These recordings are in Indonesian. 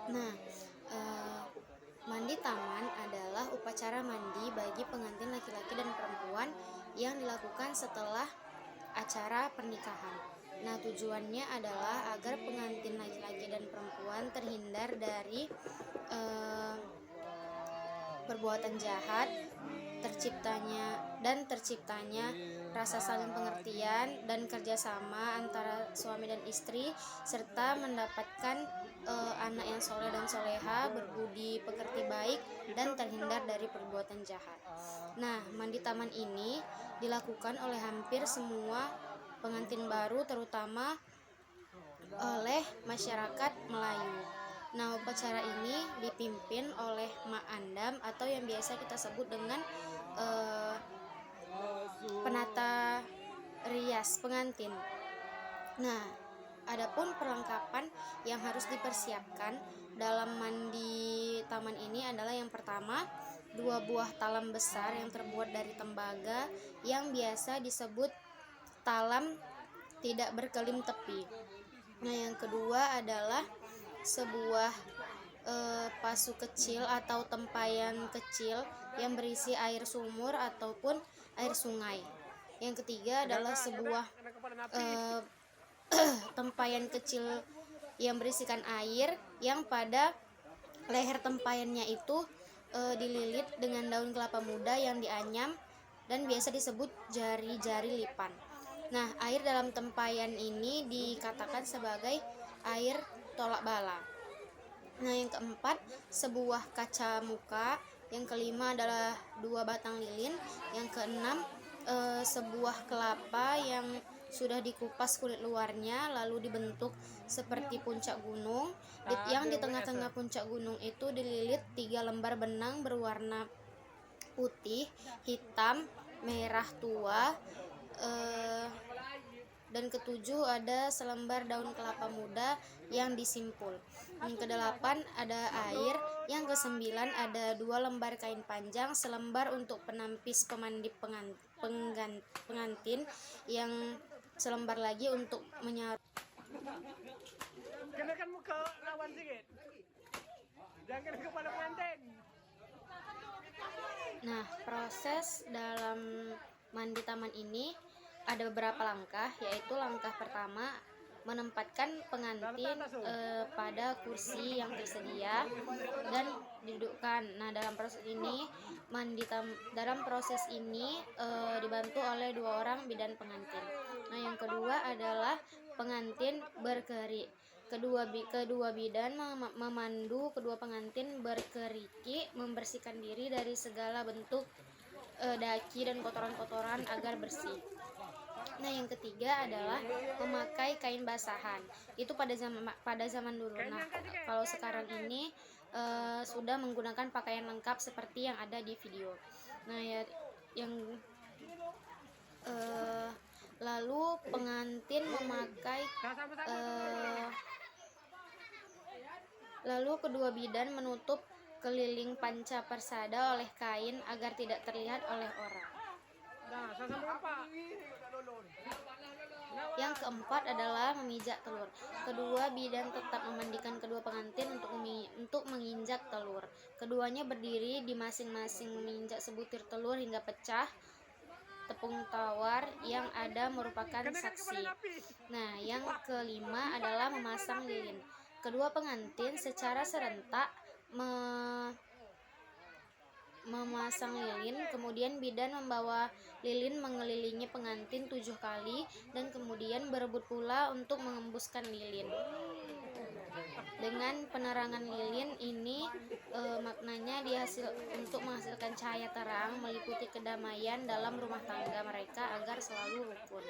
Nah, eh, mandi taman adalah upacara mandi bagi pengantin laki-laki dan perempuan yang dilakukan setelah acara pernikahan. Nah, tujuannya adalah agar pengantin laki-laki dan perempuan terhindar dari eh, perbuatan jahat, terciptanya rasa saling pengertian dan kerjasama antara suami dan istri, serta mendapatkan anak yang soleh dan soleha, berbudi pekerti baik, dan terhindar dari perbuatan jahat. Nah, mandi taman ini dilakukan oleh hampir semua pengantin baru, terutama oleh masyarakat Melayu. Nah, upacara ini dipimpin oleh Mak Andam atau yang biasa kita sebut dengan penata rias pengantin. Nah, adapun perlengkapan yang harus dipersiapkan dalam mandi taman ini adalah yang pertama, 2 buah talam besar yang terbuat dari tembaga yang biasa disebut talam tidak berkelim tepi. Nah, yang kedua adalah sebuah pasu kecil atau tempayan kecil yang berisi air sumur ataupun air sungai. Yang ketiga adalah sebuah tempayan kecil yang berisikan air, yang pada leher tempayannya itu dililit dengan daun kelapa muda yang dianyam dan biasa disebut jari-jari lipan. Nah, air dalam tempayan ini dikatakan sebagai air tolak bala. Nah, yang keempat, sebuah kaca muka. Yang kelima adalah 2 batang lilin. Yang keenam, sebuah kelapa yang sudah dikupas kulit luarnya lalu dibentuk seperti puncak gunung. Yang di tengah-tengah puncak gunung itu dililit 3 lembar benang berwarna putih, hitam, merah tua. Dan ketujuh ada selembar daun kelapa muda yang disimpul. Yang kedelapan ada air. Yang kesembilan ada 2 lembar kain panjang, selembar untuk penampis pemandi pengantin, yang selembar lagi untuk menyaruh. Kenakan muka lawan sikit. Jangan kena kepala pengantin. Nah, proses dalam mandi taman ini ada beberapa langkah, yaitu langkah pertama menempatkan pengantin pada kursi yang tersedia dan didudukkan. Nah, dalam proses ini dibantu oleh 2 orang bidan pengantin. Nah, yang kedua adalah pengantin berkerik. Kedua bidan memandu kedua pengantin berkeriki membersihkan diri dari segala bentuk daki dan kotoran-kotoran agar bersih. Nah, yang ketiga adalah memakai kain basahan. Itu pada zaman dulu. Nah, kalau sekarang ini sudah menggunakan pakaian lengkap seperti yang ada di video. Nah, ya, yang lalu pengantin memakai lalu kedua bidan menutup keliling panca persada oleh kain agar tidak terlihat oleh orang. Yang keempat adalah memijak telur. Kedua bidan tetap memandikan kedua pengantin untuk menginjak telur. Keduanya berdiri di masing-masing menginjak sebutir telur hingga pecah. Tepung tawar yang ada merupakan saksi. Nah, yang kelima adalah memasang lilin. Kedua pengantin secara serentak memasang lilin, kemudian bidan membawa lilin mengelilingi pengantin 7 kali dan kemudian berebut pula untuk mengembuskan lilin. Dengan penerangan lilin ini maknanya untuk menghasilkan cahaya terang meliputi kedamaian dalam rumah tangga mereka agar selalu rukun.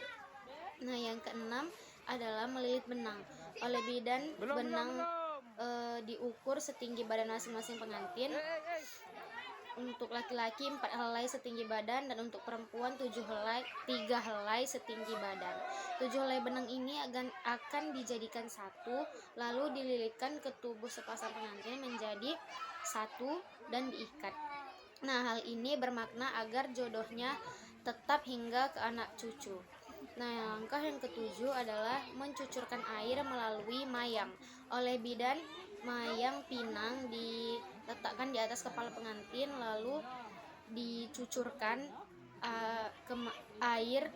Nah, yang keenam adalah melilit benang. Oleh bidan, benang diukur setinggi badan masing-masing pengantin. Untuk laki-laki 4 helai setinggi badan dan untuk perempuan 3 helai setinggi badan. 7 helai benang ini akan dijadikan satu lalu dililitkan ke tubuh sepasang pengantin menjadi satu dan diikat. Nah, hal ini bermakna agar jodohnya tetap hingga ke anak cucu. Nah, langkah yang ketujuh adalah mencucurkan air melalui mayang. oleh bidan mayang pinang diletakkan di atas kepala pengantin, lalu dicucurkan air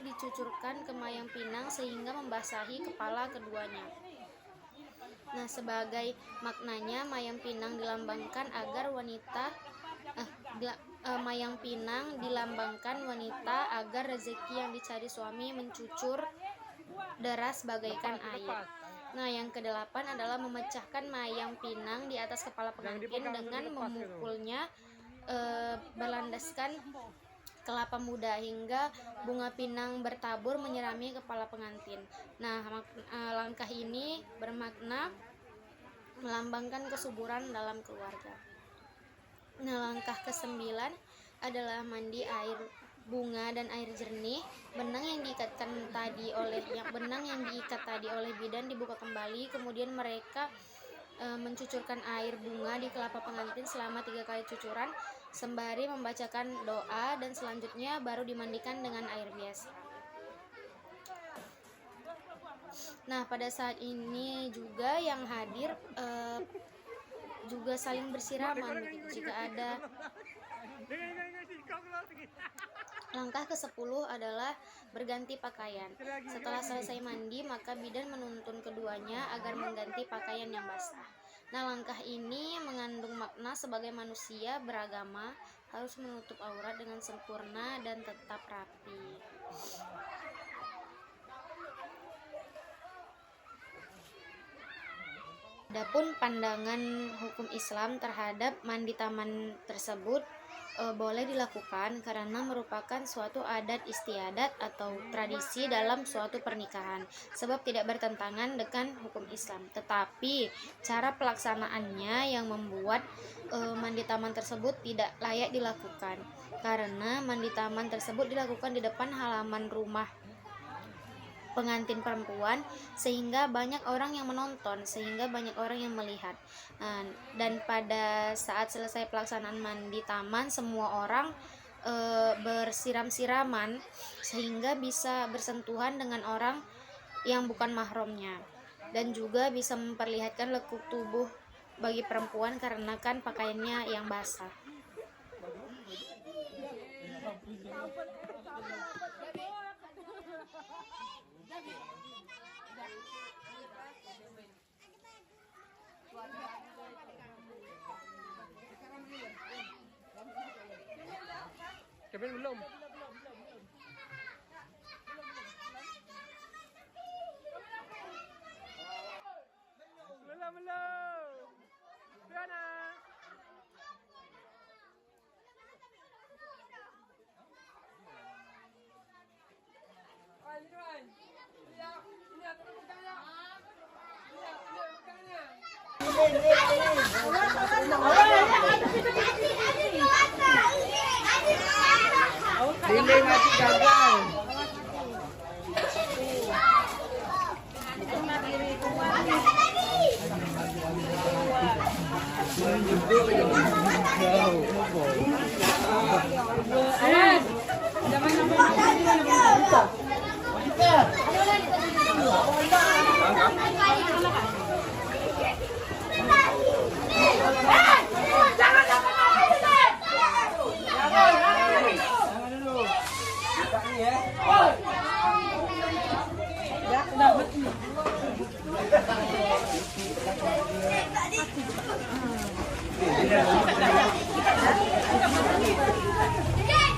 dicucurkan ke mayang pinang sehingga membasahi kepala keduanya. Nah, sebagai maknanya mayang pinang dilambangkan agar rezeki yang dicari suami mencucur deras bagaikan air. Nah, yang kedelapan adalah memecahkan mayang pinang di atas kepala pengantin dengan memukulnya berlandaskan kelapa muda hingga bunga pinang bertabur menyirami kepala pengantin. Nah, langkah ini bermakna melambangkan kesuburan dalam keluarga. Nah, langkah ke-9 adalah mandi air bunga dan air jernih. Benang yang diikat tadi oleh bidan dibuka kembali, kemudian mereka mencucurkan air bunga di kelapa pengantin selama 3 kali cucuran sembari membacakan doa, dan selanjutnya baru dimandikan dengan air biasa. Nah, pada saat ini juga yang hadir juga saling bersiraman begitu. Jika ada langkah ke-10 adalah berganti pakaian. Setelah selesai mandi, maka bidan menuntun keduanya agar mengganti pakaian yang basah. Nah, langkah ini mengandung makna sebagai manusia beragama harus menutup aurat dengan sempurna dan tetap rapi. Adapun pandangan hukum Islam terhadap mandi taman tersebut boleh dilakukan karena merupakan suatu adat istiadat atau tradisi dalam suatu pernikahan, sebab tidak bertentangan dengan hukum Islam. Tetapi cara pelaksanaannya yang membuat mandi taman tersebut tidak layak dilakukan, karena mandi taman tersebut dilakukan di depan halaman rumah pengantin perempuan, sehingga banyak orang yang menonton, sehingga banyak orang yang melihat. Dan pada saat selesai pelaksanaan mandi taman, semua orang bersiram-siraman sehingga bisa bersentuhan dengan orang yang bukan mahramnya, dan juga bisa memperlihatkan lekuk tubuh bagi perempuan karena kan pakaiannya yang basah. Kevin belum. Belum. Fiona. Dinding masih gagal.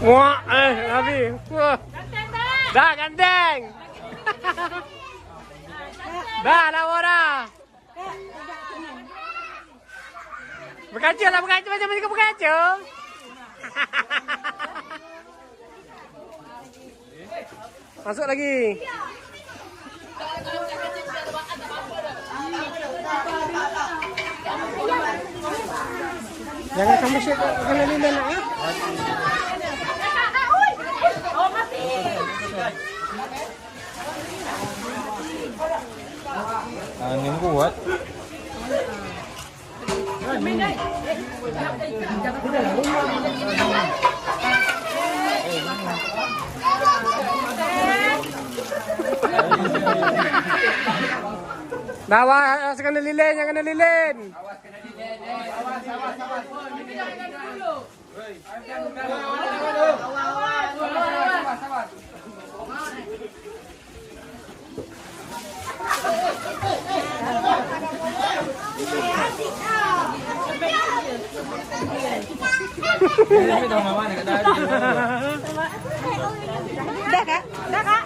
Wah, Nabi. Wah. Dah ganteng. Dah Nawara. Berkaca macam ni berkaca. Masuk lagi. Jangan kamu shake kena ni nak ya. Angin kuat. Awas kena lilin, jangan kena lilin. Ini dong mama dekat. Udah kak?